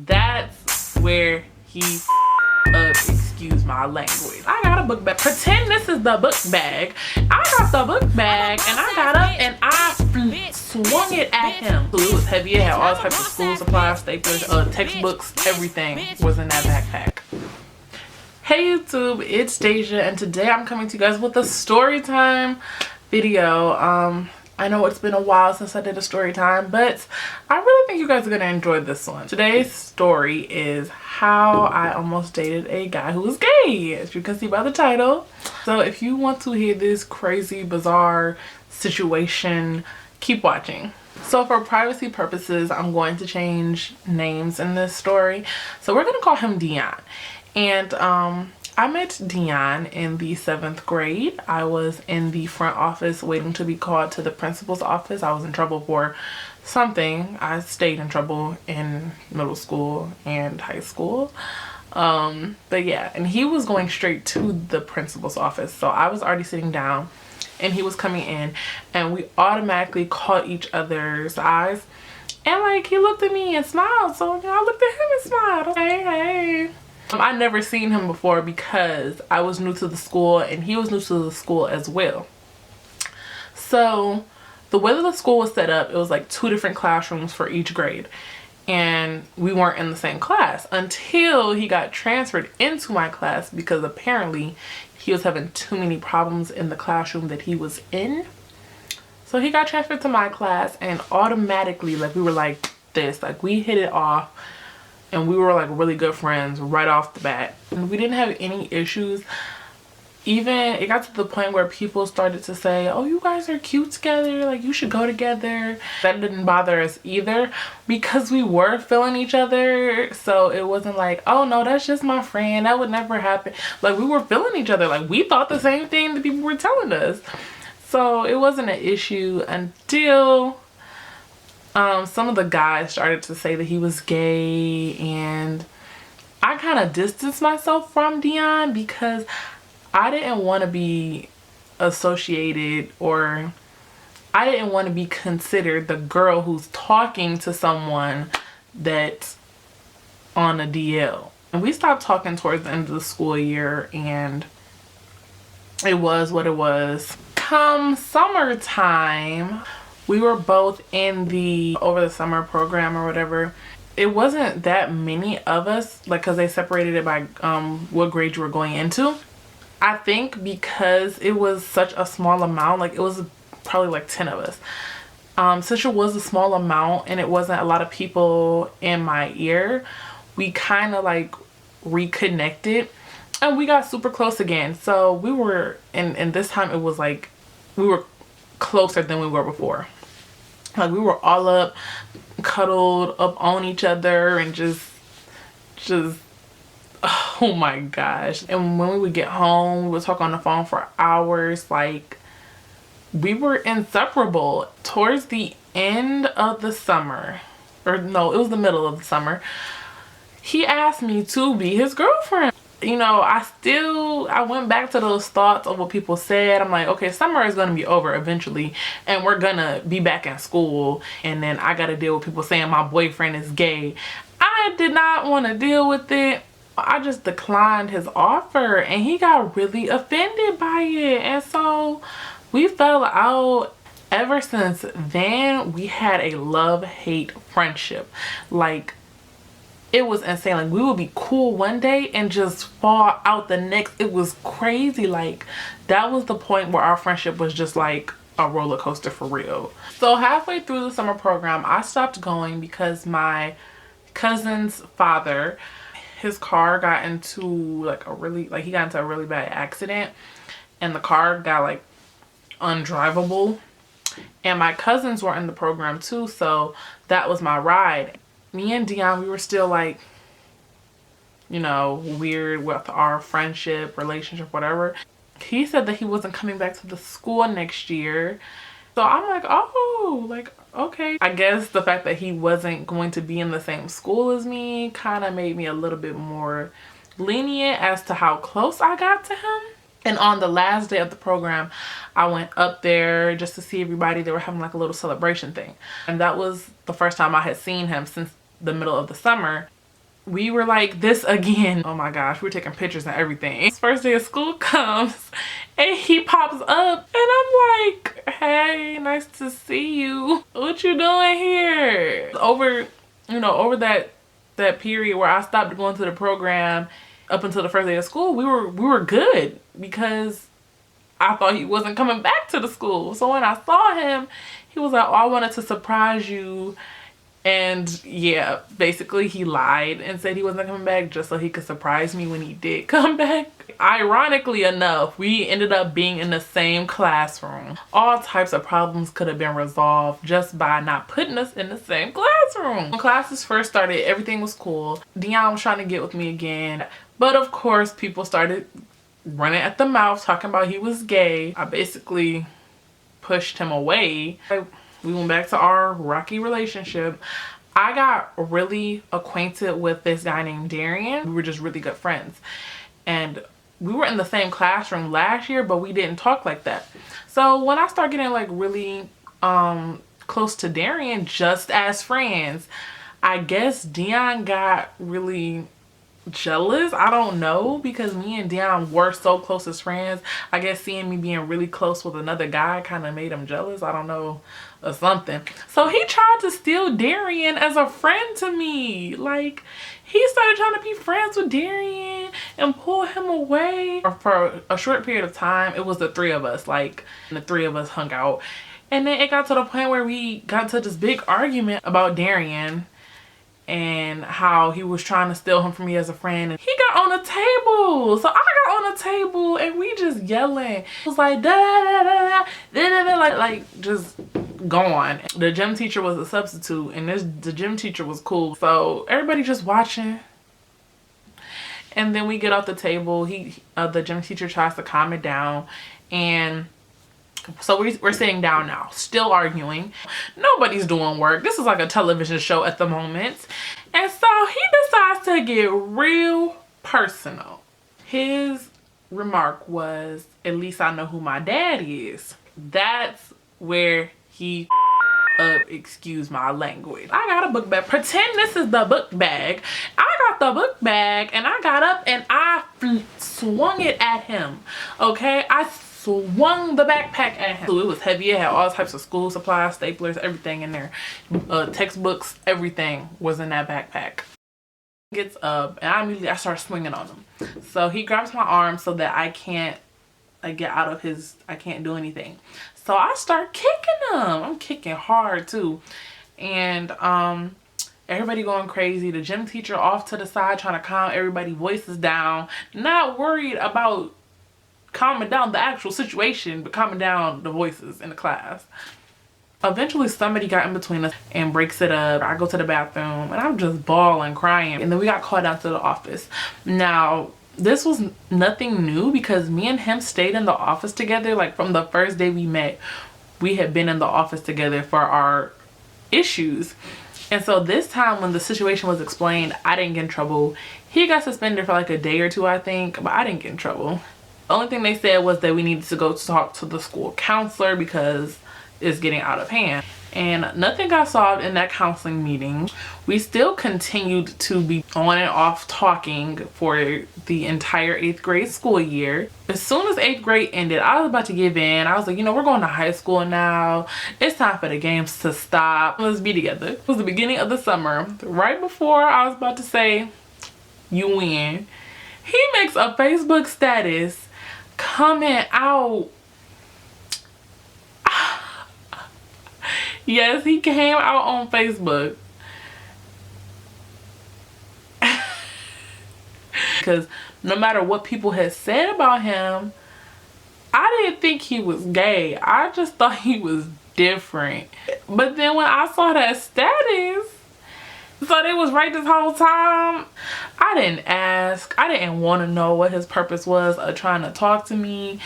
That's where he up, excuse my language. I got a book bag. Pretend this is the book bag. I got the book bag and I got up and I swung it at him. So it was heavy. It had all types of school supplies, staplers, textbooks, everything was in that backpack. Hey YouTube, it's Deja and today I'm coming to you guys with a story time video. I know it's been a while since I did a story time, but I really think you guys are going to enjoy this one. Today's story is how I almost dated a guy who was gay, as you can see by the title. So if you want to hear this crazy, bizarre situation, keep watching. So for privacy purposes, I'm going to change names in this story. So we're going to call him Dion. And I met Dion in the 7th grade. I was in the front office waiting to be called to the principal's office. I was in trouble for something. I stayed in trouble in middle school and high school. But yeah, and he was going straight to the principal's office. So I was already sitting down and he was coming in and we automatically caught each other's eyes. And like he looked at me and smiled. So you know, I looked at him and smiled. Hey, hey. I'd never seen him before because I was new to the school and he was new to the school as well. So the way that the school was set up, it was like 2 different classrooms for each grade. And we weren't in the same class until he got transferred into my class because apparently he was having too many problems in the classroom that he was in. So he got transferred to my class and automatically, like, we were like this, like we hit it off. And we were like really good friends right off the bat. And we didn't have any issues. Even it got to the point where people started to say, oh, you guys are cute together. Like you should go together. That didn't bother us either because we were feeling each other. So it wasn't like, oh no, that's just my friend. That would never happen. Like we were feeling each other. Like we thought the same thing that people were telling us. So it wasn't an issue until some of the guys started to say that he was gay, and I kind of distanced myself from Dion because I didn't want to be associated, or I didn't want to be considered the girl who's talking to someone that's on a DL. And we stopped talking towards the end of the school year, and it was what it was. Come summertime, we were both in the over the summer program or whatever. It wasn't that many of us, like, because they separated it by what grade you were going into. I think because it was such a small amount, like it was probably like 10 of us. Since it was a small amount and it wasn't a lot of people in my ear, we kind of like reconnected and we got super close again. So we were, and this time it was like we were closer than we were before. Like we were all up, cuddled up on each other and just oh my gosh. And when we would get home, we would talk on the phone for hours. Like we were inseparable. Towards the end of the summer, or no, it was the middle of the summer, he asked me to be his girlfriend. You know, I went back to those thoughts of what people said. I'm like, okay, summer is going to be over eventually and we're going to be back in school. And then I got to deal with people saying my boyfriend is gay. I did not want to deal with it. I just declined his offer and he got really offended by it. And so we fell out. Ever since then, we had a love-hate friendship. Like, it was insane. Like we would be cool one day and just fall out the next. It was crazy. Like that was the point where our friendship was just like a roller coaster for real. So halfway through the summer program, I stopped going because my cousin's father, his car got into he got into a really bad accident and the car got like undrivable. And my cousins were in the program too, so that was my ride. Me and Dion, we were still like, you know, weird with our friendship, relationship, whatever. He said that he wasn't coming back to the school next year. So I'm like, oh, like, okay. I guess the fact that he wasn't going to be in the same school as me kind of made me a little bit more lenient as to how close I got to him. And on the last day of the program, I went up there just to see everybody. They were having like a little celebration thing. And that was the first time I had seen him since the middle of the summer. we were like this again. Oh my gosh, we were taking pictures and everything. His first day of school comes and he pops up and I'm like, hey, nice to see you. What you doing here? Over, you know, over that period where I stopped going to the program up until the first day of school, we were good because I thought he wasn't coming back to the school. So when I saw him, he was like, oh, I wanted to surprise you. And yeah, basically he lied and said he wasn't coming back just so he could surprise me when he did come back. Ironically enough, we ended up being in the same classroom. All types of problems could have been resolved just by not putting us in the same classroom. When classes first started, everything was cool. Dion was trying to get with me again. But of course, people started running at the mouth talking about he was gay. I basically pushed him away. We went back to our rocky relationship. I got really acquainted with this guy named Darian. We were just really good friends. And we were in the same classroom last year, but we didn't talk like that. So when I started getting like really close to Darian just as friends, I guess Dion got really jealous. I don't know, because me and Dion were so close as friends. I guess seeing me being really close with another guy kind of made him jealous. I don't know, or something. So he tried to steal Darian as a friend to me. Like, he started trying to be friends with Darian and pull him away. For a short period of time, it was the three of us. Like, the three of us hung out. And then it got to the point where we got into this big argument about Darian and how he was trying to steal him from me as a friend. And he got on the table. So I got on the table and we just yelling. It was like, da da da da da, like just gone. The gym teacher was a substitute and the gym teacher was cool. So everybody just watching. And then we get off the table. The gym teacher tries to calm it down, and so we're sitting down now, still arguing. Nobody's doing work. This is like a television show at the moment. And so he decides to get real personal. His remark was, at least I know who my dad is. That's where he up, excuse my language. I got a book bag. Pretend this is the book bag. I got the book bag and I got up and I swung it at him. Okay? I swung the backpack at him. So it was heavy. It had all types of school supplies, staplers, everything in there. Textbooks, everything was in that backpack. Gets up and I start swinging on him. So he grabs my arm so that I can't get out of his, I can't do anything. So I start kicking him. I'm kicking hard too. And everybody going crazy. The gym teacher off to the side trying to calm everybody's voices down. Not worried about calming down the actual situation, but calming down the voices in the class. Eventually somebody got in between us and breaks it up. I go to the bathroom and I'm just bawling, crying. And then we got called down to the office. Now, this was nothing new because me and him stayed in the office together. Like from the first day we met, we had been in the office together for our issues. And so this time when the situation was explained, I didn't get in trouble. He got suspended for like a day or two, I think, but I didn't get in trouble. The only thing they said was that we needed to go talk to the school counselor because it's getting out of hand. And nothing got solved in that counseling meeting. We still continued to be on and off talking for the entire 8th grade school year. As soon as 8th grade ended, I was about to give in. I was like, you know, we're going to high school now. It's time for the games to stop. Let's be together. It was the beginning of the summer. Right before I was about to say, you win, he makes a Facebook status coming out. Yes, he came out on Facebook. Because no matter what people had said about him, I didn't think he was gay. I just thought he was different. But then when I saw that status, so they was right this whole time, I didn't ask. I didn't want to know what his purpose was of trying to talk to me.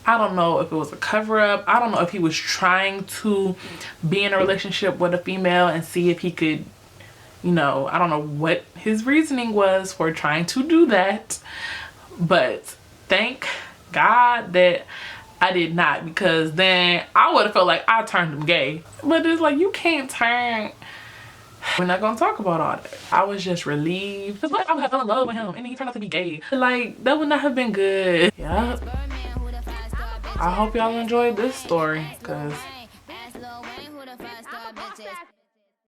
I don't know if it was a cover-up. I don't know if he was trying to be in a relationship with a female and see if he could, you know, I don't know what his reasoning was for trying to do that. But thank God that I did not, because then I would have felt like I turned him gay. But it's like, you can't turn We're not gonna talk about all that. I was just relieved. Cause what if I would have fell in love with him and then he turned out to be gay? Like, that would not have been good. Yup. I hope y'all enjoyed this story, cause